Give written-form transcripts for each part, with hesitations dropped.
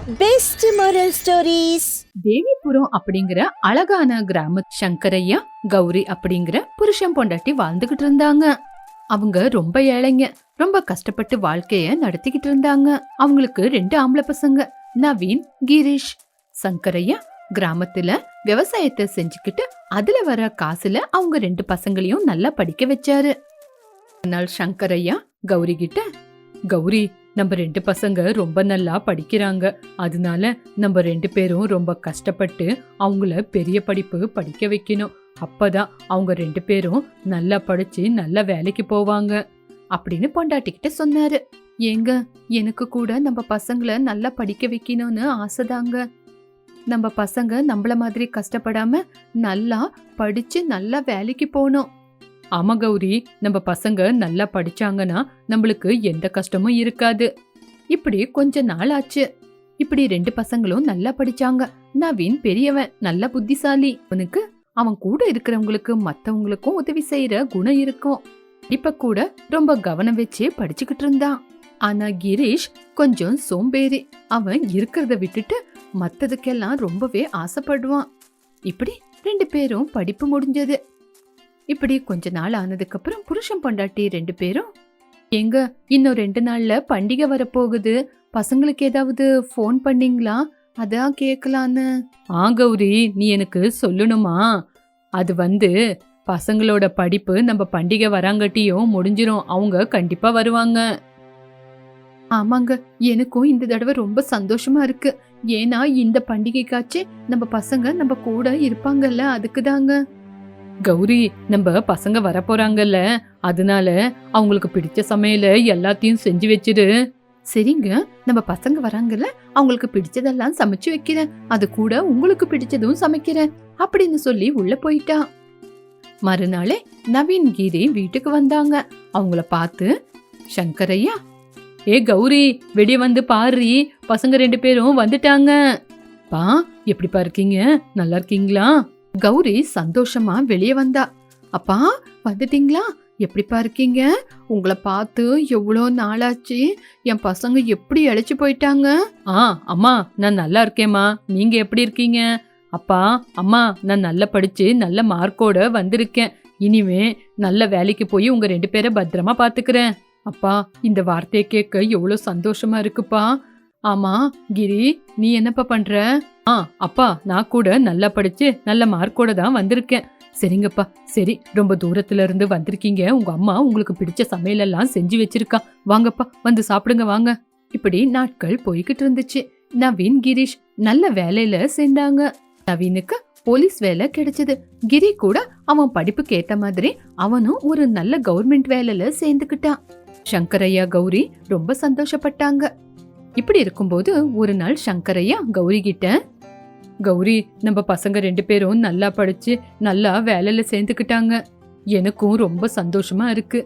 Best moral stories. Devipuram அப்படிங்கிற அழகான கிராம சங்கரையா கௌரி அப்படிங்கிற புருஷன் பொண்டாட்டி வாழ்ந்துகிட்டு இருந்தாங்க. அவங்க ரொம்ப ஏழைங்க, ரொம்ப கஷ்டப்பட்டு வாழ்க்கைய நடத்திக்கிட்டு இருந்தாங்க. அவங்களுக்கு 2 ஆம்பளை பசங்க, நவீன், கிரீஷ். சங்கரையா கிராமத்துல விவசாயத்தை செஞ்சுக்கிட்டு அதுல வர காசுல அவங்க 2 பசங்களையும் நல்லா படிக்க வச்சாரு. அதனால சங்கரையா கௌரி கிட்ட, கௌரி, நம்ம 2 பசங்க ரொம்ப நல்லா படிக்கிறாங்க, அதனால நம்ம 2 பேரும் ரொம்ப கஷ்டப்பட்டு அவங்கள பெரிய படிப்பு படிக்க வைக்கணும். அப்பதான் அவங்க 2 பேரும் நல்லா படிச்சு நல்ல வேலைக்கு போவாங்க அப்படின்னு பொண்டாட்டிக்கிட்ட சொன்னாரு. ஏங்க, எனக்கு கூட நம்ம பசங்களை நல்லா படிக்க வைக்கணும்னு ஆசைதாங்க. நம்ம பசங்க நம்மள மாதிரி கஷ்டப்படாம நல்லா படிச்சு நல்லா வேலைக்கு போகணும். ஆமா கௌரி, நம்ம பசங்க நல்லா படிச்சாங்கன்னா நம்மளுக்கு எந்த கஷ்டமும் இருக்காது. இப்படி கொஞ்ச நாள் ஆச்சு. இப்படி 2 பசங்களும் நல்லா படிச்சாங்க. நவீன் பெரியவன், நல்ல புத்திசாலி. அவனுக்கு அவன் கூட இருக்கிறவங்களுக்கு மத்தவங்களுக்கும் உதவி செய்யற குணம் இருக்கும். இப்ப கூட ரொம்ப கவனம் வச்சு படிச்சுக்கிட்டு இருந்தான். ஆனா கிரீஷ் கொஞ்சம் சோம்பேறி. அவன் இருக்கிறத விட்டுட்டு மத்ததுக்கெல்லாம் ரொம்பவே ஆசைப்படுவான். இப்படி 2 பேரும் படிப்பு முடிஞ்சது. இப்படி கொஞ்ச நாள் ஆனதுக்கு அப்புறம் புருஷன் பொண்டாட்டி 2 பேரும், எங்க இன்னும் 2 நாள்ல பண்டிகை வரப்போகுது, பசங்களுக்கு ஏதாவது போன் பண்ணீங்களா, அதான் கேட்கலான்னு. கௌரி, நீ எனக்கு சொல்லணுமா? அது பசங்களோட படிப்பு நம்ம பண்டிகை வராங்கட்டியும் முடிஞ்சிரும், அவங்க கண்டிப்பா வருவாங்க. ஆமாங்க, எனக்கும் இந்த தடவை ரொம்ப சந்தோஷமா இருக்கு. ஏன்னா இந்த பண்டிகைக்காச்சு நம்ம பசங்க நம்ம கூட இருப்பாங்கல்ல, அதுக்குதாங்க. கௌரி, நம்ம பசங்க வரப்போறாங்கல்ல, அதனால அவங்களுக்கு பிடிச்ச சமையல எல்லாத்தையும் செஞ்சு வச்சிரு. சரிங்க, நம்ம பசங்க வராங்கல்ல, அவங்களுக்கு பிடிச்சதெல்லாம் சமைச்சு வைக்கிறேன், அது கூட உங்களுக்கு பிடிச்சதும் சமைக்கிறேன் அப்படின்னு சொல்லி உள்ள போயிட்டா. மறுநாளே நவீன் கிரி வீட்டுக்கு வந்தாங்க. அவங்கள பார்த்து சங்கரையா, ஏ கௌரி, வெளிய வந்து பாரு, பசங்க 2 பேரும் வந்துட்டாங்க. பா, எப்படிப்பா இருக்கீங்க, நல்லா இருக்கீங்களா? கௌரி சந்தோஷமா வெளியே வந்தா. அப்பா, வந்துட்டீங்களா, எப்படிப்பா இருக்கீங்க? உங்களை பார்த்து எவ்வளோ நாளாச்சு, என் பசங்க எப்படி இழைச்சு போயிட்டாங்க. அம்மா, நான் நல்லா இருக்கேம்மா, நீங்க எப்படி இருக்கீங்க? அப்பா, அம்மா, நான் நல்லா படிச்சு நல்ல மார்க்கோட வந்திருக்கேன். இனிமே நல்ல வேலைக்கு போய் உங்க 2 பேரை பத்திரமா பாத்துக்கிறேன். அப்பா, இந்த வார்த்தையை கேட்க எவ்வளோ சந்தோஷமா இருக்குப்பா. ஆமா கிரி, நீ என்னப்பா பண்ற? அப்பா, நான் கூட நல்லா படிச்சு நல்ல மார்க்கோட தான் வந்திருக்கேன். சரிங்கப்பா, சரி, ரொம்ப தூரத்துல இருந்து வந்திருக்கீங்க, உங்க அம்மா உங்களுக்கு பிடிச்ச சமையல் எல்லாம் செஞ்சு வச்சிருக்கா, வாங்கப்பா வந்து சாப்பிடுங்க வாங்க. இப்படி நாட்கள் போய்கிட்டு இருந்துச்சு. நவீன், கிரீஷ் நல்ல வேலையில சேர்ந்தாங்க. நவீனுக்கு போலீஸ் வேலை கிடைச்சது. கிரி கூட அவன் படிப்புக்கு ஏத்த மாதிரி அவனும் ஒரு நல்ல கவர்மெண்ட் வேலையில சேர்ந்துக்கிட்டான். சங்கரையா கௌரி ரொம்ப சந்தோஷப்பட்டாங்க. இப்படி இருக்கும்போது ஒரு நாள் சங்கரையா கௌரி கிட்ட, கௌரி, நம்ம பசங்க 2 பேரும் நல்லா படிச்சு நல்லா வேலையில சேர்ந்துக்கிட்டாங்க, எனக்கும் ரொம்ப சந்தோஷமா இருக்கு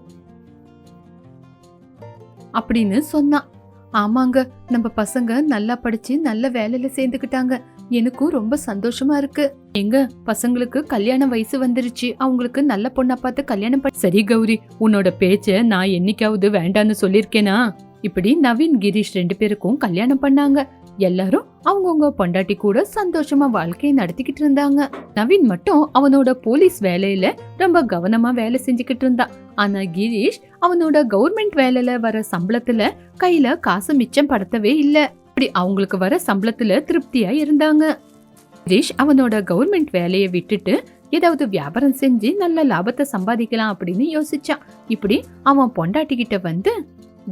அப்படின்னு சொன்னான். ஆமாங்க, நம்ம பசங்க நல்லா படிச்சு நல்ல வேலையில சேர்ந்துக்கிட்டாங்க, எனக்கும் ரொம்ப சந்தோஷமா இருக்கு. எங்க பசங்களுக்கு கல்யாண வயசு வந்துருச்சு, அவங்களுக்கு நல்ல பொண்ணா பார்த்து கல்யாணம் பண்ணி. சரி கௌரி, உன்னோட பேச்ச நான் என்னைக்காவது வேண்டான்னு சொல்லிருக்கேனா? இப்படி நவீன், கிரீஷ் 2 பேருக்கும் கல்யாணம் பண்ணாங்க. எல்லாரும் அவங்கவுங்க பொண்டாட்டி கூட சந்தோஷமா வாழ்க்கையை நடத்திக்கிட்டு இருந்தாங்க. நவீன் மட்டும் அவனோட போலீஸ் வேலையில ரொம்ப கவனமா வேலை செஞ்சுக்கிட்டு இருந்தான். ஆனா கிரீஷ் அவனோட கவர்மெண்ட் வேலையில வர சம்பளத்துல கையில காசு மிச்சம் படுத்தவே இல்ல. இப்படி அவங்களுக்கு வர சம்பளத்துல திருப்தியா இருந்தாங்க. கிரீஷ் அவனோட கவர்மெண்ட் வேலையை விட்டுட்டு ஏதாவது வியாபாரம் செஞ்சு நல்ல லாபத்தை சம்பாதிக்கலாம் அப்படின்னு யோசிச்சான். இப்படி அவன் பொண்டாட்டி கிட்ட வந்து,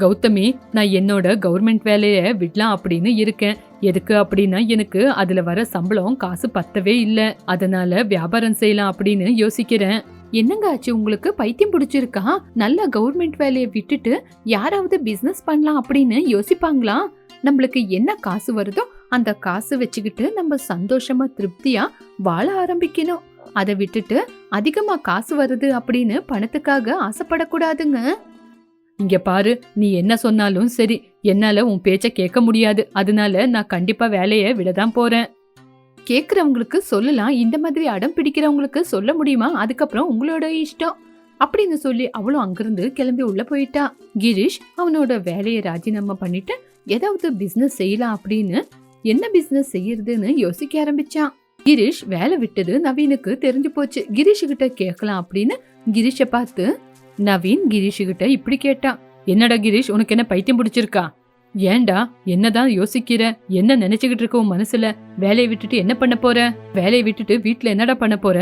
கௌதமி, நான் என்னோட கவர்மெண்ட் வேலைய விடலாம் அப்படின்னு இருக்கேன். எதுக்கு அப்படின்னா, எனக்கு அதுல வர சம்பளம் காசு பத்தவே இல்ல, அதனால வியாபாரம் செய்யலாம் அப்படின்னு யோசிக்கிறேன். என்னங்க ஆச்சு உங்களுக்கு, பைத்தியம் பிடிச்சிருக்கா? நல்ல கவர்மெண்ட் வேலையை விட்டுட்டு யாராவது பிசினஸ் பண்ணலாம் அப்படின்னு யோசிப்பாங்களா? நம்மளுக்கு என்ன காசு வருதோ அந்த காசு வச்சுக்கிட்டு நம்ம சந்தோஷமா திருப்தியா வாழ ஆரம்பிக்கணும். அதை விட்டுட்டு அதிகமா காசு வருது அப்படின்னு பணத்துக்காக ஆசைப்படக்கூடாதுங்க. இங்க பாரு, நீ என்ன சொன்னாலும் சரி, என்னால உன் பேச்ச கேட்க முடியாது, அதனால நான் கண்டிப்பா வேலைய விடதான் போறேன். கேக்குறவங்களுக்கு சொல்லலாம், இந்த மாதிரி அடம் பிடிக்கிறவங்களுக்கு சொல்ல முடியுமா? அதுக்கப்புறம் உங்களோட இஷ்டம் அப்படின்னு சொல்லி அவளும் அங்கிருந்து கிளம்பி உள்ள போயிட்டா. கிரீஷ் அவனோட வேலையை ராஜினாமா பண்ணிட்டு ஏதாவது பிசினஸ் செய்யலாம் அப்படின்னு என்ன பிசினஸ் செய்யறதுன்னு யோசிக்க ஆரம்பிச்சான். கிரீஷ் வேலை விட்டது நவீனுக்கு தெரிஞ்சு போச்சு. கிரீஷ் கிட்ட கேட்கலாம் அப்படின்னு கிரீஷ பார்த்து நவீன் கிரீஷ் கிட்ட இப்படி கேட்டான். என்னடா கிரீஷ், உனக்கு என்ன பைத்தியம் பிடிச்சிருக்கா? ஏன்டா என்னதான் யோசிக்கிற? என்ன நினைச்சுக்கிட்டு இருக்க உன் மனசுல? வேலையை விட்டுட்டு என்ன பண்ண போற? வேலையை விட்டுட்டு வீட்டுல என்னடா பண்ண போற?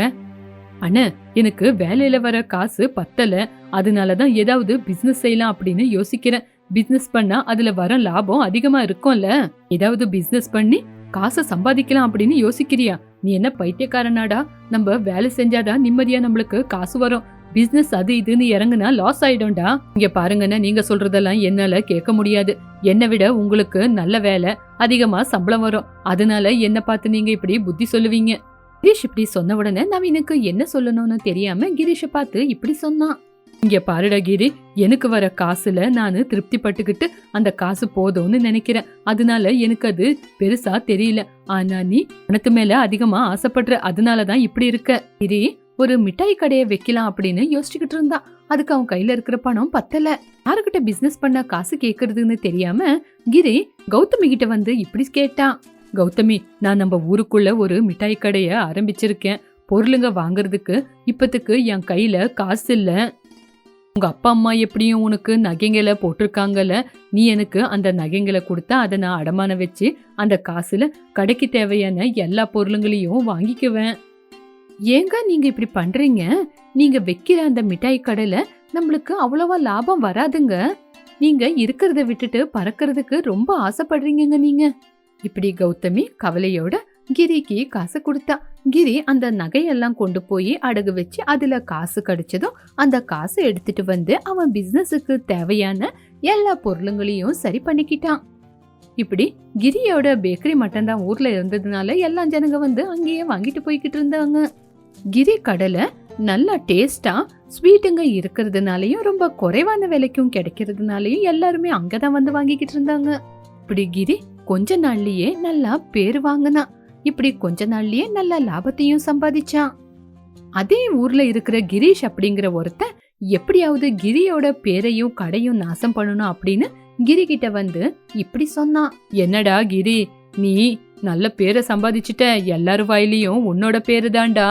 அண்ணா, எனக்கு வேலையில வர காசு பத்தல, அதனாலதான் ஏதாவது பிசினஸ் செய்யலாம் அப்படின்னு யோசிக்கிறேன். பிசினஸ் பண்ணா அதுல வர லாபம் அதிகமா இருக்கும்ல, ஏதாவது பிசினஸ் பண்ணி காசை சம்பாதிக்கலாம் அப்படின்னு யோசிக்கிறியா? நீ என்ன பைத்தியக்காரனாடா? நம்ம வேலை செஞ்சாதான் நிம்மதியா நம்மளுக்கு காசு வரும். பிசினஸ் அது இதுன்னு இறங்குனா லாஸ் ஆயிடும்டா. இங்க பாருங்கன்னு நீங்க சொல்றதெல்லாம் என்னால கேட்க முடியாது. என்னை விட உங்களுக்கு நல்ல வேலை, அதிகமா சம்பளம் வரும். அதனால என்ன பார்த்து நீங்க இப்படி புத்தி சொல்லுவீங்க? கிரீஷ் இப்படி சொன்ன உடனே நவீனுக்கு என்ன சொல்லணும்னு தெரியாம கிரீஷ பார்த்து இப்படி சொன்னான். இங்க பாருடா கிரி, எனக்கு வர காசுல நானு திருப்தி பட்டுக்கிட்டு அந்த காசு போதும்னு நினைக்கிறேன். அதனால எனக்கு அது பெருசா தெரியல. ஆனா நீ பணத்து மேல அதிகமா ஆசைப்படுற, அதனாலதான் இப்படி இருக்க. கிரி ஒரு மிட்டாய் கடையை வைக்கலாம் அப்படின்னு யோசிச்சுக்கிட்டு இருந்தா. அதுக்கு அவன் கையில இருக்கிற பணம் பத்தல. யாருக்கிட்ட பிசினஸ் பண்ண காசு கேக்குறதுன்னு தெரியாம கிரி கௌதமி கிட்ட வந்து இப்படி கேட்டான். கௌதமி, நான் நம்ம ஊருக்குள்ள ஒரு மிட்டாய் கடைய ஆரம்பிச்சிருக்கேன். பொருளுங்க வாங்குறதுக்கு இப்பத்துக்கு என் கையில காசு இல்ல. உங்க அப்பா அம்மா எப்படியும் உனக்கு நகைங்களை போட்டிருக்காங்கல்ல, நீ எனக்கு அந்த நகைங்களை கொடுத்தா அதை நான் அடமான வச்சு அந்த காசுல கடைக்கு தேவையான எல்லா பொருளுங்களையும் வாங்கிக்குவேன். ஏங்க நீங்க இப்படி பண்றீங்க? நீங்க வைக்கிற அந்த மிட்டாய் கடையில நம்மளுக்கு அவ்வளவா லாபம் வராதுங்க. நீங்க இருக்கிறத விட்டுட்டு பறக்கிறதுக்கு ரொம்ப ஆசைப்படுறீங்க நீங்க. இப்படி கௌதமி கவலையோட கிரிக்கு காசு கொடுத்தா. கிரி அந்த நகையெல்லாம் கொண்டு போய் அடகு வச்சு அதுல காசு கிடைச்சதும் அந்த காசை எடுத்துட்டு வந்து அவன் பிசினஸுக்கு தேவையான எல்லா பொருளுங்களையும் சரி பண்ணிக்கிட்டான். இப்படி கிரியோட பேக்கரி மட்டும் தான் ஊர்ல இருந்ததுனால எல்லா ஜனங்க வந்து அங்கேயே வாங்கிட்டு போய்கிட்டு இருந்தாங்க. கிரி கடையில நல்ல டேஸ்டா ஸ்வீட்டுங்க இருக்கிறதுனாலயும் ரொம்ப குறைவான விலைக்கும் கிடைக்கிறதுனாலயும் எல்லாருமே அங்கதான் வந்து வாங்கிக்கிட்டு இருந்தாங்க. இப்படி கிரி கொஞ்ச நாள்லயே நல்லா பேரு வாங்கினா. இப்படி கொஞ்ச நாள்லயே நல்ல லாபத்தையும் சம்பாதிச்சான். அதே ஊர்ல இருக்கிற கிரீஷ் அப்படிங்கிற ஒருத்தன் எப்படியாவது கிரியோட பேரையும் கடையும் நாசம் பண்ணணும் அப்படின்னு கிரி கிட்ட வந்து இப்படி சொன்னான். என்னடா கிரி, நீ நல்ல பேரை சம்பாதிச்சுட்ட, எல்லாரும் வாயிலையும் உன்னோட பேரு தான்டா.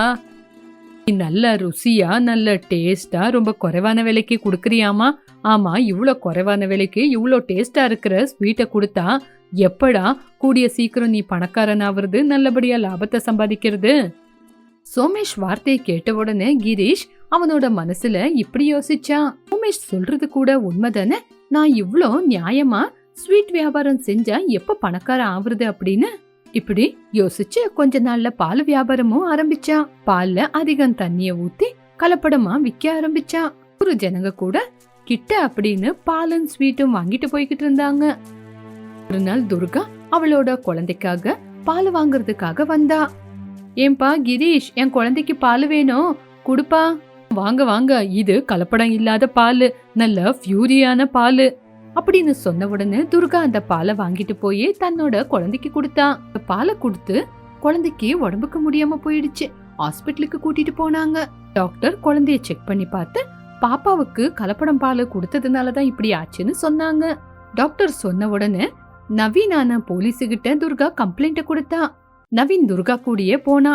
நீ நல்ல ருசியா நல்ல டேஸ்டா ரொம்ப குறைவான விலைக்கு குடுக்கறியாமா? ஆமா, இவ்ளோ குறைவான விலைக்கு இவ்ளோ டேஸ்டா இருக்கிற ஸ்வீட்டை கொடுத்தா எப்படா கூடிய சீக்கிரம் நீ பணக்காரன் ஆவறது, நல்லபடியா லாபத்தை சம்பாதிக்கிறது? சோமேஷ் வார்த்தையை கேட்ட உடனே கிரீஷ் அவனோட மனசுல இப்படி யோசிச்சான். சோமேஷ் சொல்றது கூட உண்மைதானே, நான் இவ்ளோ நியாயமா ஸ்வீட் வியாபாரம் செஞ்சா எப்ப பணக்காரன் ஆவறது அப்படின்னு இப்படி யோசிச்சு கொஞ்ச நாள்ல பால் வியாபாரமும் ஆரம்பிச்சான். பால்ல அதிகம் தண்ணிய ஊத்தி கலப்படமா விற்க ஆரம்பிச்சான். ஒரு ஜனங்க கூட கிட்ட அப்படின்னு பாலும் ஸ்வீட்டும் வாங்கிட்டு போய்கிட்டு இருந்தாங்க. ஒரு நாள் துர்கா அவளோட குழந்தைக்காக பால் வாங்குறதுக்காக வந்தா. ஏன்பா கிரீஷ், என் குழந்தைக்கு பால் வேணும், குடுப்பா. வாங்க வாங்க, இது கலப்படம் இல்லாத பால், நல்ல பியூரியான பால் அப்படின்னு சொன்ன உடனே துர்கா அந்த பாலை வாங்கிட்டு போய் தன்னோட குழந்தைக்கு கொடுத்தா. பாலை கொடுத்து குழந்தைக்கு உடம்புக்கு முடியாம போயிடுச்சு. ஹாஸ்பிட்டலுக்கு கூட்டிட்டு போனாங்க. டாக்டர் குழந்தைய செக் பண்ணி பார்த்து பாப்பாவுக்கு கலப்படம் பால் கொடுத்ததுனாலதான் இப்படி ஆச்சுன்னு சொன்னாங்க. டாக்டர் சொன்ன உடனே நவீனான போலீஸுகிட்ட துர்கா கம்ப்ளைண்ட் கொடுத்தா. நவீன் துர்கா கூடயே போனா.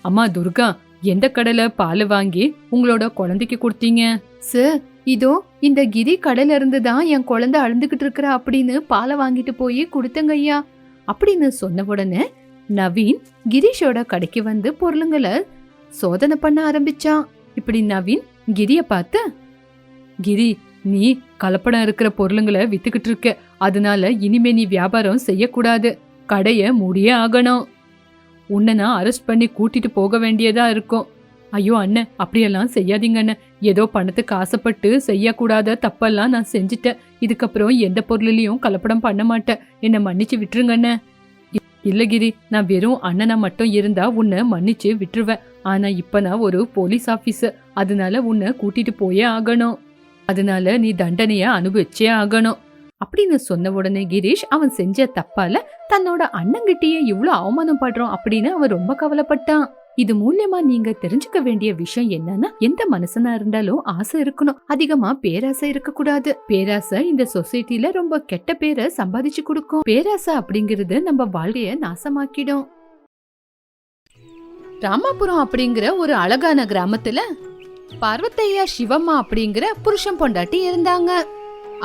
அம்மா துர்கா, எந்த கடையில பால் வாங்கி உங்களோட குழந்தைக்கு கொடுத்தீங்க? சார், இதோ இந்த கிரி கடையில இருந்துதான் என் குழந்தை அழுந்துகிட்டு இருக்கிறா அப்படின்னு பாலை வாங்கிட்டு போய் கொடுத்தங்க ஐயா அப்படின்னு சொன்ன உடனே நவீன் கிரீஷோட கடைக்கு வந்து பொருளுங்களை சோதனை பண்ண ஆரம்பிச்சான். இப்படி நவீன் கிரிய பார்த்து, கிரி, நீ கலப்படம் இருக்கிற பொருளுங்களை வித்துக்கிட்டு இருக்க, அதனால இனிமே நீ வியாபாரம் செய்யக்கூடாது, கடைய மூடியே ஆகணும். உன்னை நான் அரெஸ்ட் பண்ணி கூட்டிட்டு போக வேண்டியதா இருக்கும். ஐயோ அண்ணன், அப்படியெல்லாம் செய்யாதீங்க அண்ணன், ஏதோ பணத்துக்கு ஆசைப்பட்டு செய்யக்கூடாத தப்பெல்லாம் நான் செஞ்சுட்டேன். இதுக்கப்புறம் எந்த பொருளிலையும் கலப்படம் பண்ண மாட்டேன், என்னை மன்னிச்சு விட்டுருங்க அண்ணன். இல்ல கிரி, நான் வெறும் அண்ணனா மட்டும் இருந்தா உன்னை மன்னிச்சு விட்டுருவேன். ஆனா இப்ப நான் ஒரு போலீஸ் ஆபீசர், அதனால உன்னை கூட்டிட்டு போயே ஆகணும். அதனால நீ தண்டனைய அனுபவிச்சே ஆகணும் அப்படின்னு சொன்ன உடனே கிரீஷ் அவன் செஞ்ச தப்பால தன்னோட அண்ணங்கிட்டயே இவ்வளவு அவமானம் படுறோம் அப்படின்னு அவன் ரொம்ப கவலைப்பட்டான். இது மூலியமா நீங்க தெரிஞ்சுக்க வேண்டிய விஷயம் என்னன்னா, எந்த மனுஷனா இருந்தாலும் ஆசை இருக்கணும், அதிகமா பேராசை இருக்க கூடாது. பேராசை இந்த சொசைட்டில ரொம்ப கெட்ட பேரை சம்பாதிச்சு கொடுக்கும். பேராசை அப்படிங்கிறது நம்ம வாழ்க்கைய நாசமாக்கிடும். ராமாபுரம் அப்படிங்கிற ஒரு அழகான கிராமத்துல பார்வத்தையா சிவம்மா அப்படிங்கிற புருஷன் பொண்டாட்டி இருந்தாங்க.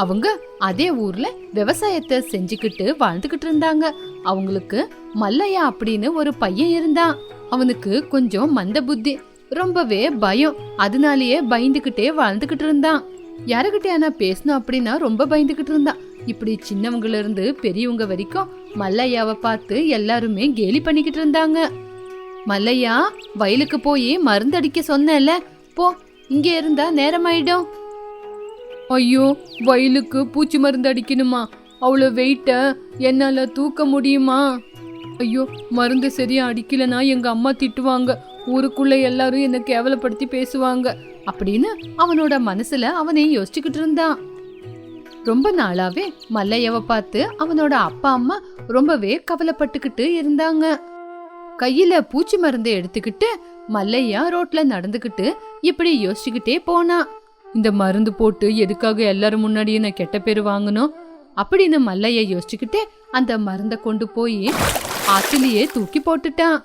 அவங்க அதே ஊர்ல விவசாயத்தை செஞ்சுக்கிட்டு வாழ்ந்துகிட்டு இருந்தாங்க. அவங்களுக்கு மல்லையா அப்படின்னு ஒரு பையன் இருந்தான். அவனுக்கு கொஞ்சம் மந்த புத்தி, ரொம்பவே பயம். அதனாலேயே பயந்துகிட்டே வாழ்ந்துகிட்டு இருந்தான். யாருகிட்ட பேசணும் அப்படின்னா ரொம்ப பயந்துகிட்டு இருந்தான். இப்படி சின்னவங்கள இருந்து பெரியவங்க வரைக்கும் மல்லையாவை பார்த்து எல்லாருமே கேலி பண்ணிக்கிட்டு இருந்தாங்க. மல்லையா, வயலுக்கு போய் மருந்தடிக்க சொன்னேன்ல, போ, இங்க இருந்தா நேரமாயிடும். ஐயோ, வயலுக்கு பூச்சி மருந்து அடிக்கணுமா? அவ்வளோ வெயிட்ட என்னால தூக்க முடியுமா? ஐயோ, மருந்து சரியா அடிக்கலனா எங்க அம்மா திட்டுவாங்க, ஊருக்குள்ள எல்லாரும் என்ன கேவலப்படுத்தி பேசுவாங்க அப்படின்னு அவனோட மனசுல அவனே யோசிச்சுக்கிட்டு இருந்தான். ரொம்ப நாளாவே மல்லையாவை பார்த்து அவனோட அப்பா அம்மா ரொம்பவே கவலைப்பட்டுக்கிட்டு இருந்தாங்க. கையில பூச்சி மருந்தை எடுத்துக்கிட்டு மல்லையா ரோட்ல நடந்துகிட்டு இப்படி யோசிச்சுக்கிட்டே போனான். இந்த மருந்து போட்டு எதுக்காக எல்லாரும் முன்னாடியே நான் கெட்ட பேரு வாங்கணும் அப்படின்னு மல்லையா யோசிச்சுக்கிட்டே அந்த மருந்தை கொண்டு போய் ஆத்திலேயே தூக்கி போட்டுட்டான்.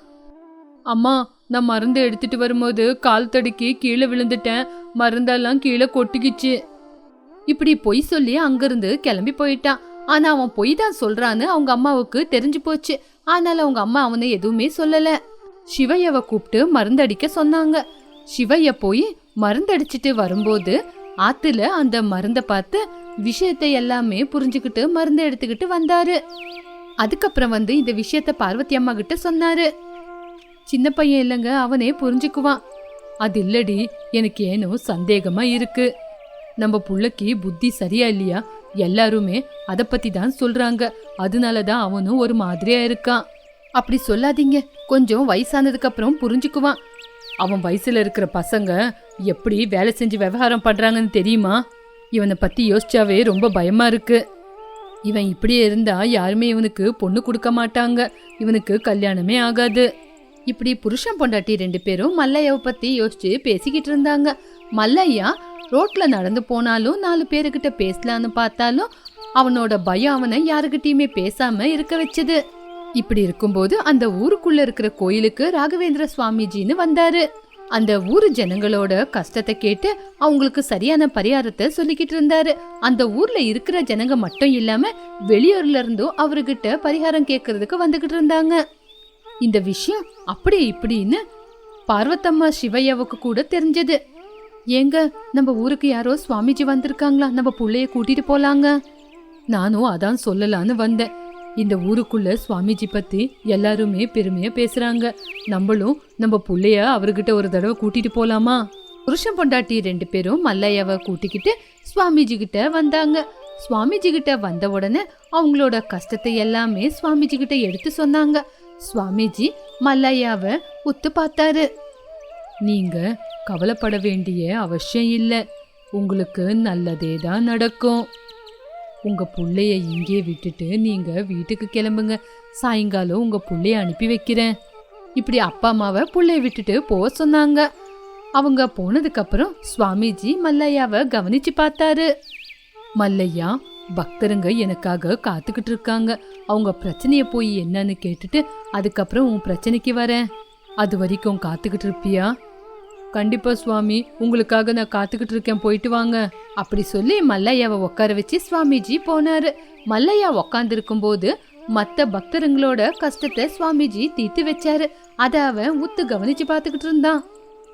அம்மா, நான் மருந்து எடுத்துட்டு வரும்போது கால் தடுக்கி கீழே விழுந்துட்டேன், மருந்தெல்லாம் கீழே கொட்டிக்கிச்சு. இப்படி பொய் சொல்லி அங்கிருந்து கிளம்பி போயிட்டான். ஆனா அவன் பொய் தான் சொல்றான்னு அவங்க அம்மாவுக்கு தெரிஞ்சு போச்சு. ஆனால அவங்க அம்மா அவனை எதுவுமே சொல்லல. சிவையவை கூப்பிட்டு மருந்தடிக்க சொன்னாங்க. சிவைய போய் மருந்தடிச்சிட்டு வரும்போது ஆத்துல அந்த மருந்த பார்த்து விஷயத்தை எல்லாமே புரிஞ்சுக்கிட்டு மருந்து எடுத்துக்கிட்டு வந்தாரு. அதுக்கப்புறம் இந்த விஷயத்த பார்வதி அம்மா கிட்ட சொன்னாரு. சின்ன பையன் இல்லைங்க, அவனே புரிஞ்சுக்குவான். அது இல்லடி, எனக்கு ஏனோ சந்தேகமா இருக்கு. நம்ம புள்ளைக்கு புத்தி சரியா இல்லையா? எல்லாருமே அத பத்தி தான் சொல்றாங்க. அதனாலதான் அவனும் ஒரு மாதிரியா இருக்கான். அப்படி சொல்லாதீங்க, கொஞ்சம் வயசானதுக்கு அப்புறம் புரிஞ்சுக்குவான். அவன் வயசுல இருக்கிற பசங்க எப்படி வேலை செஞ்சு விவகாரம் பண்றாங்கன்னு தெரியுமா? இவனை பத்தி யோசிச்சாவே ரொம்ப பயமா இருக்கு. இவன் இப்படியே இருந்தா யாருமே இவனுக்கு பொண்ணு கொடுக்க மாட்டாங்க, இவனுக்கு கல்யாணமே ஆகாது. இப்படி புருஷன் பொண்டாட்டி 2 பேரும் மல்லையாவை பத்தி யோசிச்சு பேசிக்கிட்டு இருந்தாங்க. மல்லையா ரோட்ல நடந்து போனாலும் 4 பேருக்கிட்ட பேசலான்னு பார்த்தாலும் அவனோட பயம் அவனை யாருக்கிட்டையுமே பேசாம இருக்க வச்சது. இப்படி இருக்கும்போது அந்த ஊருக்குள்ள இருக்கிற கோயிலுக்கு ராகவேந்திர சுவாமிஜின்னு வந்தாரு. அந்த ஊரு ஜனங்களோட கஷ்டத்தை கேட்டு அவங்களுக்கு சரியான பரிகாரத்தை சொல்லிக்கிட்டு இருந்தாரு. அந்த ஊர்ல இருக்கிற ஜனங்க மட்டும் இல்லாம வெளியூர்ல இருந்தும் அவர்கிட்ட பரிகாரம் கேட்கறதுக்கு வந்துகிட்டு இருந்தாங்க. இந்த விஷயம் அப்படி இப்படின்னு பார்வத்தம்மா சிவையாவுக்கு கூட தெரிஞ்சது. ஏங்க, நம்ம ஊருக்கு யாரோ சுவாமிஜி வந்திருக்காங்களா, நம்ம புள்ளைய கூட்டிட்டு போலாங்க. நானும் அதான் சொல்லலான்னு வந்தேன். இந்த ஊருக்குள்ள சுவாமிஜி பத்தி எல்லாருமே பெருமையா பேசுறாங்க. நம்மளும் நம்ம புள்ளைய அவர்கிட்ட ஒரு தடவை கூட்டிட்டு போலாமா? புருஷன் பொண்டாட்டி 2 பேரும் மல்லையாவை கூட்டிக்கிட்டு சுவாமிஜி கிட்ட வந்தாங்க. சுவாமிஜி கிட்ட வந்த உடனே அவங்களோட கஷ்டத்தை எல்லாமே சுவாமிஜி கிட்ட எடுத்து சொன்னாங்க. சுவாமிஜி மல்லையாவை உத்து பார்த்தாரு. நீங்க கவலைப்பட வேண்டிய அவசியம் இல்லை, உங்களுக்கு நல்லதே தான் நடக்கும். உங்க புள்ளைய இங்கே விட்டுட்டு நீங்க வீட்டுக்கு கிளம்புங்க, சாயங்காலம் உங்க புள்ளைய அனுப்பி வைக்கிறேன். இப்படி அப்பா அம்மாவை புள்ளைய விட்டுட்டு போக சொன்னாங்க. அவங்க போனதுக்கு அப்புறம் சுவாமிஜி மல்லையாவை கவனிச்சு பார்த்தாரு. மல்லையா, பக்தருங்க எனக்காக காத்துக்கிட்டு இருக்காங்க. அவங்க பிரச்சனைய போய் என்னன்னு கேட்டுட்டு அதுக்கப்புறம் உன் பிரச்சனைக்கு வரேன். அது வரைக்கும் காத்துக்கிட்டு இருப்பியா? கண்டிப்பா சுவாமி, உங்களுக்காக நான் காத்துக்கிட்டு இருக்கேன், போயிட்டு வாங்க அப்படி சொல்லி மல்லையாவை உட்கார வச்சு சுவாமிஜி போனாரு. மல்லையா உக்காந்து இருக்கும் போது மத்த பக்தருங்களோட கஷ்டத்தை சுவாமிஜி தீர்த்து வச்சாரு. அத அவன் உத்து கவனிச்சு பார்த்துக்கிட்டு இருந்தான்.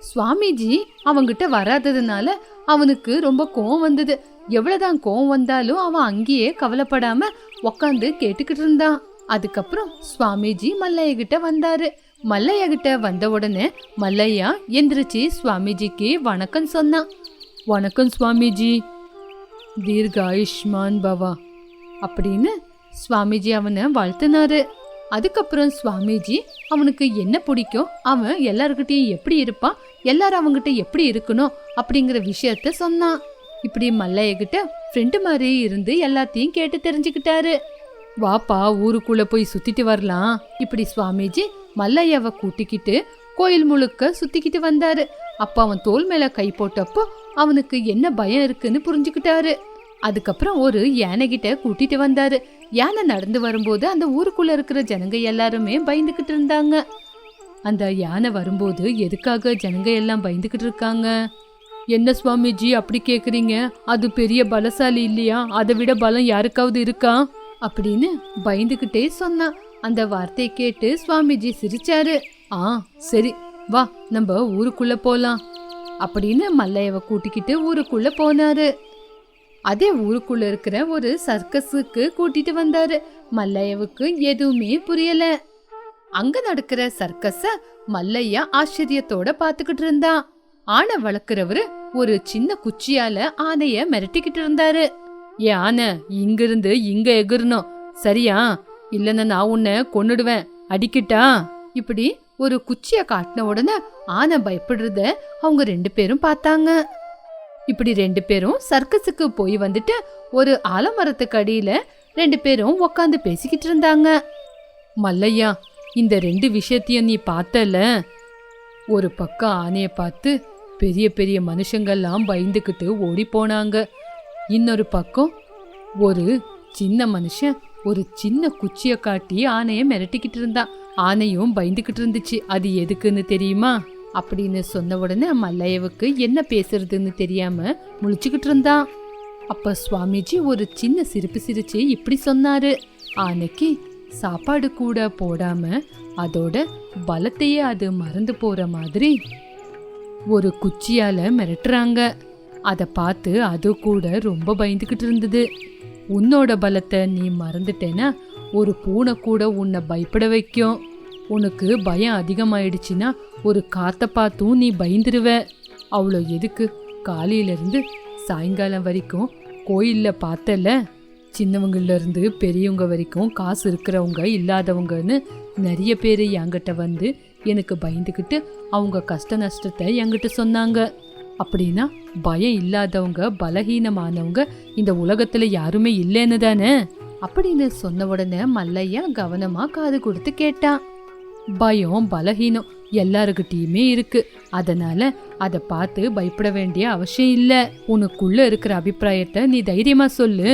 சுவாமிஜி அவங்கிட்ட வராததுனால அவனுக்கு ரொம்ப கோவம் வந்தது. எவ்வளவுதான் கோவம் வந்தாலும் அவன் அங்கேயே கவலைப்படாம உக்காந்து கேட்டுக்கிட்டு இருந்தான். அதுக்கப்புறம் சுவாமிஜி மல்லையா கிட்ட வந்தாரு. மல்லையா கிட்ட வந்த உடனே மல்லையா எந்திரிச்சு சுவாமிஜிக்கு வணக்கம் சொன்னான். வணக்கம் சுவாமிஜி, தீர்காயுஷ்மான் பவா அப்படின்னு சுவாமிஜி அவனை வாழ்த்தினாரு. அதுக்கப்புறம் சுவாமிஜி அவனுக்கு என்ன பிடிக்கும், அவன் எல்லாருக்கிட்டையும் எப்படி இருப்பான், எல்லாரும் அவங்கிட்ட எப்படி இருக்கணும் அப்படிங்கிற விஷயத்த சொன்னான். இப்படி மல்லையா கிட்ட ஃப்ரெண்டு மாதிரி இருந்து எல்லாத்தையும் கேட்டு தெரிஞ்சுக்கிட்டாரு. வாப்பா, ஊருக்குள்ள போய் சுத்திட்டு வரலாம். இப்படி சுவாமிஜி மல்லையாவை கூட்டிக்கிட்டு கோயில் முழுக்க சுத்திக்கிட்டு வந்தாரு. அப்ப அவன் தோல் மேல கை போட்டப்போ அவனுக்கு என்ன பயம் இருக்குன்னு புரிஞ்சுக்கிட்டாரு. அதுக்கப்புறம் ஒரு யானை கிட்ட கூட்டிட்டு வந்தாரு. யானை நடந்து வரும்போது அந்த ஊருக்குள்ள இருக்கிற ஜனங்க எல்லாருமே பயந்துகிட்டு இருந்தாங்க. அந்த யானை வரும்போது எதுக்காக ஜனங்க எல்லாம் பயந்துகிட்டு இருக்காங்க? என்ன சுவாமிஜி அப்படி கேக்குறீங்க? அது பெரிய பலசாலி இல்லையா? அதை விட பலம் யாருக்காவது இருக்கா அப்படின்னு பயந்துகிட்டே சொன்னான். அந்த வார்த்தையை கேட்டு சுவாமிஜி சிரிச்சாரு. சரி வா, நம்ம ஊருக்குள்ள போலாம் அப்படின்னு மல்லையவ கூட்டிக்கிட்டு ஊருக்குள்ள போனாரு. அதே ஊருக்குள்ள இருக்கிற ஒரு சர்க்கஸுக்கு கூட்டிட்டு வந்தாரு. மல்லையவுக்கு எதுவுமே புரியல. அங்க நடக்கிற சர்க்கஸ மல்லையா ஆச்சரியத்தோட பாத்துக்கிட்டு இருந்தான். ஆனை வளர்க்கிறவரு ஒரு சின்ன குச்சியால ஆனைய மிரட்டிக்கிட்டு இருந்தாரு. ஆனை இங்கிருந்து இங்க எகிரணும், சரியா? இல்லன்னா நான் உன்னை கொன்னுடுவேன், அடிக்கிட்டா? இப்படி ஒரு குச்சிய காட்டின உடனே ஆனை பயப்படுறத அவங்க 2 பேரும் பார்த்தாங்க. இப்படி 2 பேரும் சர்க்கஸுக்கு போய் வந்துட்டு ஒரு ஆலமரத்துக்கு அடியில 2 பேரும் உக்காந்து பேசிக்கிட்டு இருந்தாங்க. மல்லையா, இந்த 2 விஷயத்தையும் நீ பார்த்தல? ஒரு பக்கம் ஆனைய பார்த்து பெரிய பெரிய மனுஷங்கள்லாம் பயந்துக்கிட்டு ஓடி போனாங்க. இன்னொரு பக்கம் ஒரு சின்ன மனுஷன் ஒரு சின்ன குச்சிய காட்டி ஆனைய மிரட்டிக்கிட்டு இருந்தான். ஆனையும் பயந்துகிட்டு இருந்துச்சு. அது எதுக்குன்னு தெரியுமா அப்படின்னு சொன்ன உடனே மல்லையவுக்கு என்ன பேசுறதுன்னு தெரியாம முழிச்சுக்கிட்டு இருந்தான். அப்ப சுவாமிஜி ஒரு சின்ன சிரிப்பு சிரிச்சு இப்படி சொன்னாரு. ஆனைக்கு சாப்பாடு கூட போடாம அதோட பலத்தையே அது மறந்து போற மாதிரி ஒரு குச்சியால மிரட்டுறாங்க. அத பார்த்து அது கூட ரொம்ப பயந்துகிட்டு இருந்தது. உன்னோட பலத்தை நீ மறந்துட்டேன்னா ஒரு பூனை கூட உன்னை பயப்பட வைக்கும். உனக்கு பயம் அதிகமாயிடுச்சுன்னா ஒரு காத்த பார்த்தும் நீ பயந்துருவ. அவ்வளோ எதுக்கு காலையில இருந்து சாயங்காலம் வரைக்கும் கோயில்ல பார்த்தல, சின்னவங்கள்ல இருந்து பெரியவங்க வரைக்கும் காசு இருக்கிறவங்க இல்லாதவங்கன்னு நிறைய பேர் என்கிட்ட வந்து எனக்கு பயந்துக்கிட்டு அவங்க கஷ்ட நஷ்டத்தை என்கிட்ட சொன்னாங்க. அப்படின்னா பயம் இல்லாதவங்க பலகீனமானவங்க இந்த உலகத்துல யாருமே இல்லைன்னு தானே அப்படின்னு சொன்ன உடனே மல்லையா கவனமா காது கொடுத்து கேட்டான். பயம் பலகீனம் எல்லாருக்கிட்டையுமே இருக்கு. அதனால அதை பார்த்து பயப்பட வேண்டிய அவசியம் இல்ல. உனக்குள்ள இருக்கிற அபிப்பிராயத்தை நீ தைரியமா சொல்லு.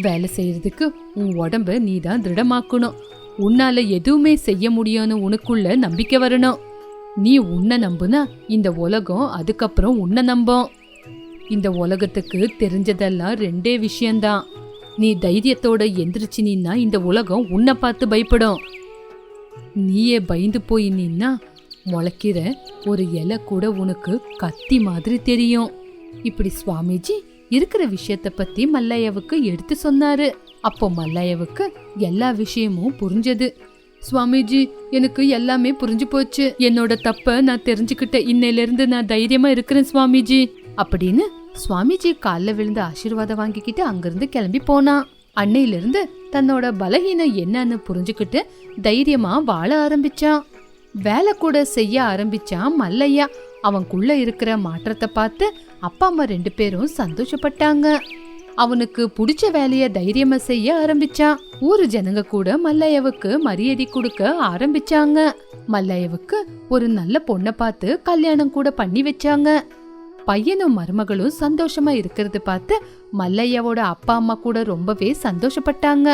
வேலை செய்யறதுக்கு உன் உடம்ப நீ தான் திருடமாக்கணும். உன்னால எதுவுமே செய்ய முடியும்னு உனக்குள்ள நம்பிக்கை வரணும். நீ உன்னை நம்புனா இந்த உலகம் அதுக்கப்புறம் உன்னை நம்பும். இந்த உலகத்துக்கு தெரிஞ்சதெல்லாம் 2 விஷயம்தான். நீ தைரியத்தோட எந்திரிச்சு நின்னா இந்த உலகம் உன்னை பார்த்து பயப்படும். நீயே பயந்து போய் நின்னா முளைக்கிற ஒரு இலை கூட உனக்கு கத்தி மாதிரி தெரியும். இப்படி சுவாமிஜி இருக்கிற விஷயத்த பத்தி மல்லையாவுக்கு எடுத்து சொன்னாரு. அப்போ மல்லையாவுக்கு எல்லா விஷயமும் புரிஞ்சது. சுவாமிஜி, எனக்கு எல்லாமே புரிஞ்சு போச்சு. என்னோட தப்ப நான் தெரிஞ்சுக்கிட்டேன். இன்னையில இருந்து நான் தைரியமா இருக்கிறேன் சுவாமிஜி அப்படின்னு சுவாமிஜி காலில் விழுந்து ஆசீர்வாதம் வாங்கிக்கிட்டு அங்கிருந்து கிளம்பி போனான். அன்னையில இருந்து தன்னோட பலகீனம் என்னன்னு புரிஞ்சுக்கிட்டு தைரியமா வாழ ஆரம்பிச்சான். வேலை கூட செய்ய ஆரம்பிச்சான் மல்லையா. அவனுக்குள்ள இருக்கிற மாற்றத்தை பார்த்து அப்பா அம்மா 2 பேரும் சந்தோஷப்பட்டாங்க. அவனுக்கு பிடிச்ச வேலைய தைரியமா செய்ய ஆரம்பிச்சான். ஊரு ஜனங்க கூட மல்லையாவுக்கு மரியாதை கொடுக்க ஆரம்பிச்சாங்க. மல்லையாவுக்கு ஒரு நல்ல பொண்ணை பார்த்து கல்யாணம் கூட பண்ணி வச்சாங்க. பையனும் மருமகளும் சந்தோஷமா இருக்கிறது பார்த்து மல்லையாவோட அப்பா அம்மா கூட ரொம்பவே சந்தோஷப்பட்டாங்க.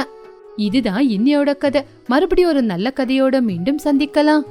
இதுதான் இன்னையோட கதை. மறுபடியும் ஒரு நல்ல கதையோட மீண்டும் சந்திக்கலாம்.